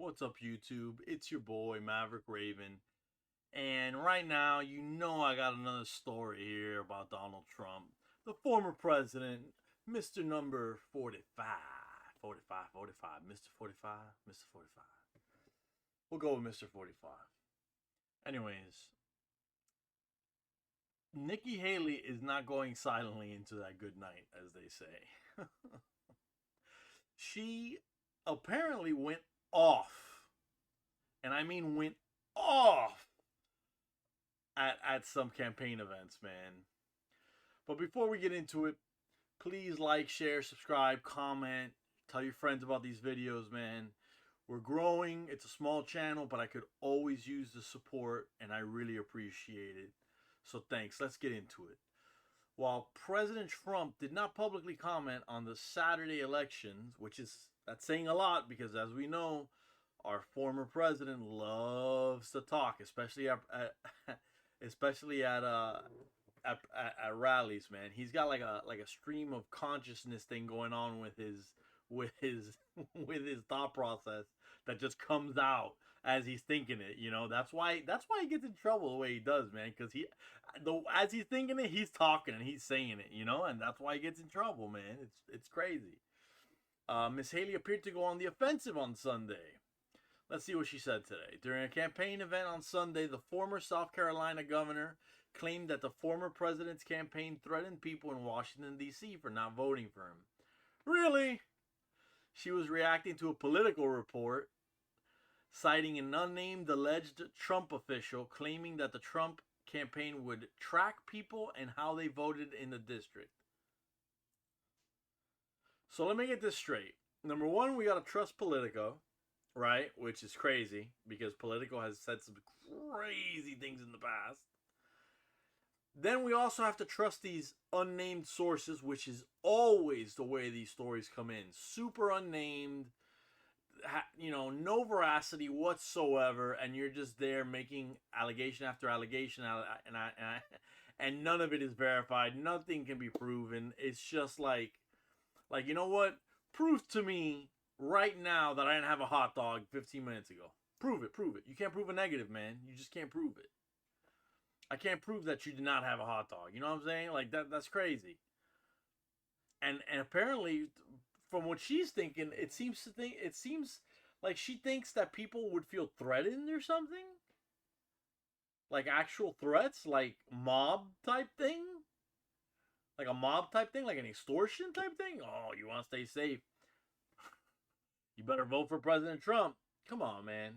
What's up, YouTube? It's your boy, Maverick Raven. And right now, I got another story here about Donald Trump, the former president, Mr. Number 45. 45, 45, Mr. 45, Mr. 45. We'll go with Mr. 45. Anyways, Nikki Haley is not going silently into that good night, as they say. She apparently went off, and I mean went off at some campaign events, man. But before we get into it, please like, share, subscribe, comment, tell your friends about these videos, man. We're growing. It's a small channel, but I could always use the support, and I really appreciate it. So thanks. Let's get into it. While President Trump did not publicly comment on the Saturday elections, which is that's saying a lot because, as we know, our former president loves to talk, especially especially at rallies, man. He's got like a stream of consciousness thing going on with his with his thought process that just comes out as he's thinking it. That's why he gets in trouble the way he does, man. Because as he's thinking it, he's talking and he's saying it. And that's why he gets in trouble, man. It's crazy. Miss Haley appeared to go on the offensive on Sunday. Let's see what she said today. During a campaign event on Sunday, the former South Carolina governor claimed that the former president's campaign threatened people in Washington, D.C. for not voting for him. Really? She was reacting to a political report citing an unnamed alleged Trump official claiming that the Trump campaign would track people and how they voted in the district. So let me get this straight. Number one, we got to trust Politico, right? Which is crazy because Politico has said some crazy things in the past. Then we also have to trust these unnamed sources, which is always the way these stories come in. Super unnamed, no veracity whatsoever, and you're just there making allegation after allegation, and none of it is verified. Nothing can be proven. It's just like you know what? Prove to me right now that I didn't have a hot dog 15 minutes ago. Prove it. You can't prove a negative, man. You just can't prove it. I can't prove that you did not have a hot dog. You know what I'm saying? Like that's crazy. And apparently, from what she's thinking, it seems like she thinks that people would feel threatened or something. Like actual threats, like mob type thing. Like a mob type thing, like an extortion type thing. Oh, you want to stay safe? You better vote for President Trump. Come on, man.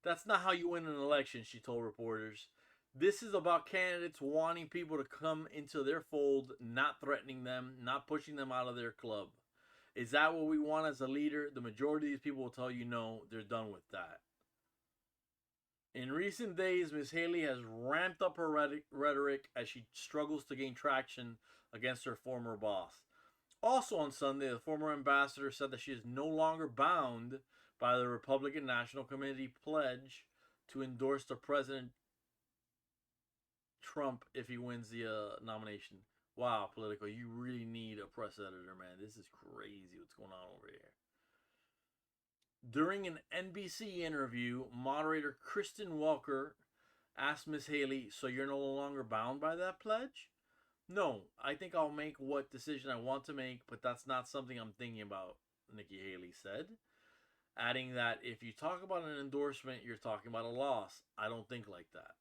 That's not how you win an election, she told reporters. This is about candidates wanting people to come into their fold, not threatening them, not pushing them out of their club. Is that what we want as a leader? The majority of these people will tell you no, they're done with that. In recent days, Ms. Haley has ramped up her rhetoric as she struggles to gain traction against her former boss. Also on Sunday, the former ambassador said that she is no longer bound by the Republican National Committee pledge to endorse the President Trump if he wins the nomination. Wow, Politico, you really need a press editor, man. This is crazy what's going on over here. During an NBC interview, moderator Kristen Welker asked Miss Haley, "So you're no longer bound by that pledge?" "No, I think I'll make what decision I want to make, but that's not something I'm thinking about," Nikki Haley said, adding that if you talk about an endorsement, you're talking about a loss. I don't think like that.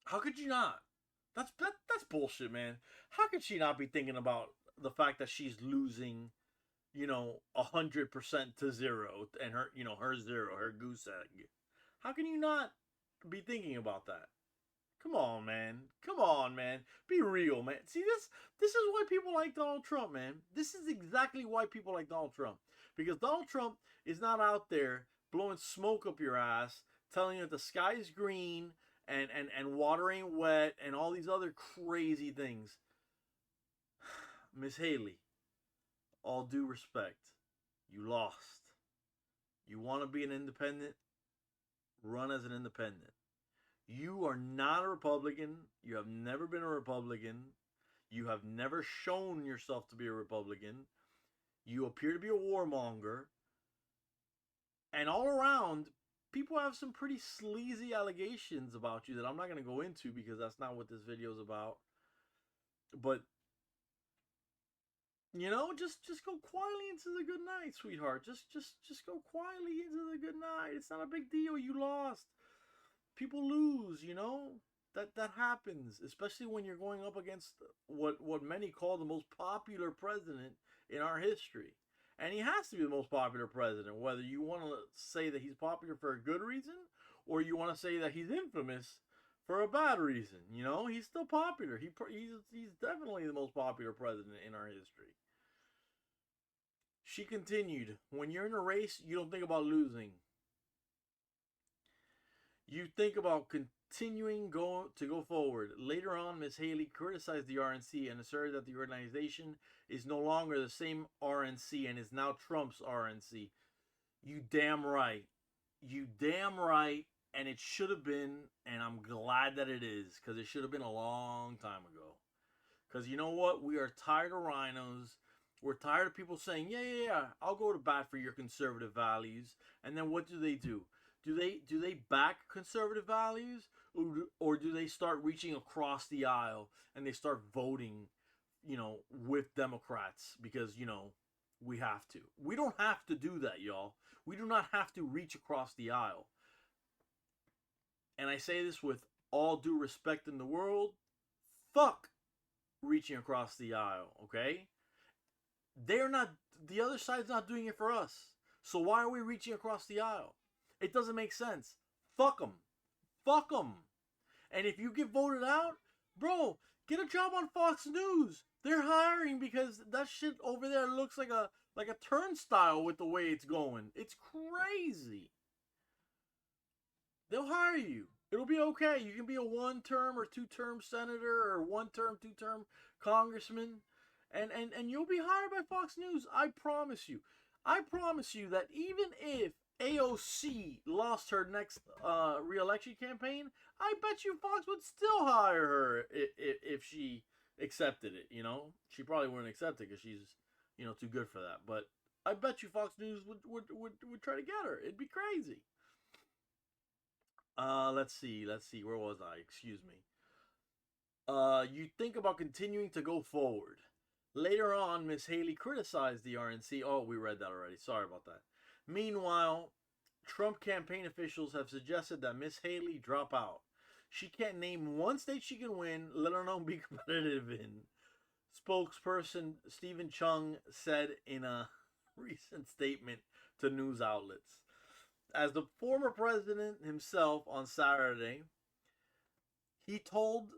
How could you not? That's bullshit, man. How could she not be thinking about the fact that she's losing, 100% to zero, and her zero, her goose egg? How can you not be thinking about that? Come on, man. Be real, man. See, this is why people like Donald Trump, man. This is exactly why people like Donald Trump. Because Donald Trump is not out there blowing smoke up your ass, telling you that the sky is green and water ain't wet and all these other crazy things. Miss Haley, all due respect, you lost. You want to be an independent? Run as an independent. You are not a Republican. You have never been a Republican. You have never shown yourself to be a Republican. You appear to be a warmonger. And all around, people have some pretty sleazy allegations about you that I'm not going to go into because that's not what this video is about. But you know, just go quietly into the good night, sweetheart. Just go quietly into the good night. It's not a big deal. You lost. People lose, you know? That happens, especially when you're going up against what many call the most popular president in our history. And he has to be the most popular president, whether you want to say that he's popular for a good reason or you want to say that he's infamous for a bad reason. You know, he's still popular. He's definitely the most popular president in our history. She continued, when you're in a race, you don't think about losing. You think about continuing to go forward. Later on, Ms. Haley criticized the RNC and asserted that the organization is no longer the same RNC and is now Trump's RNC. You damn right. You damn right. And it should have been, and I'm glad that it is, because it should have been a long time ago. Because you know what? We are tired of rhinos. We're tired of people saying, yeah, I'll go to bat for your conservative values. And then what do? Do they back conservative values, or do they start reaching across the aisle and they start voting, you know, with Democrats because, you know, we have to. We don't have to do that, y'all. We do not have to reach across the aisle. And I say this with all due respect in the world. Fuck reaching across the aisle, okay? They're not, the other side's not doing it for us. So why are we reaching across the aisle? It doesn't make sense. Fuck them. Fuck them. And if you get voted out, bro, get a job on Fox News. They're hiring because that shit over there looks like a turnstile with the way it's going. It's crazy. They'll hire you. It'll be okay. You can be a 1-term or 2-term senator or 1-term, 2-term congressman. And you'll be hired by Fox News. I promise you. I promise you that even if AOC lost her next re-election campaign, I bet you Fox would still hire her if she accepted it, you know? She probably wouldn't accept it because she's, you know, too good for that. But I bet you Fox News would try to get her. It'd be crazy. Let's see. Where was I? Excuse me. You think about continuing to go forward. Later on, Miss Haley criticized the RNC. Oh, we read that already. Sorry about that. Meanwhile, Trump campaign officials have suggested that Miss Haley drop out. She can't name one state she can win, let alone be competitive in. Spokesperson Stephen Chung said in a recent statement to news outlets. As the former president himself on Saturday, he told,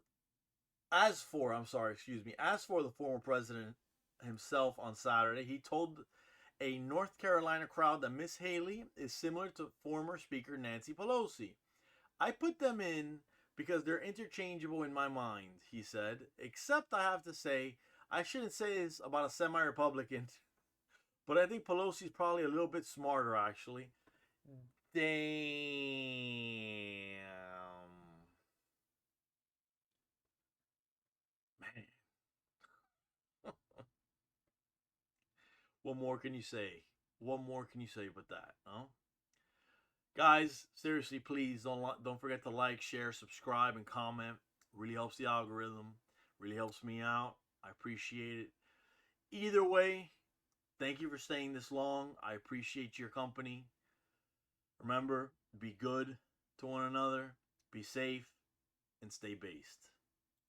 as for the former president himself on Saturday, he told a North Carolina crowd that Miss Haley is similar to former Speaker Nancy Pelosi. I put them in because they're interchangeable in my mind, he said, except I have to say, I shouldn't say this about a semi-Republican, but I think Pelosi's probably a little bit smarter, actually. Damn. Man. What more can you say? What more can you say but that, huh? Guys, seriously, please don't forget to like, share, subscribe, and comment. Really helps the algorithm. Really helps me out. I appreciate it. Either way, thank you for staying this long. I appreciate your company. Remember, be good to one another, be safe, and stay based.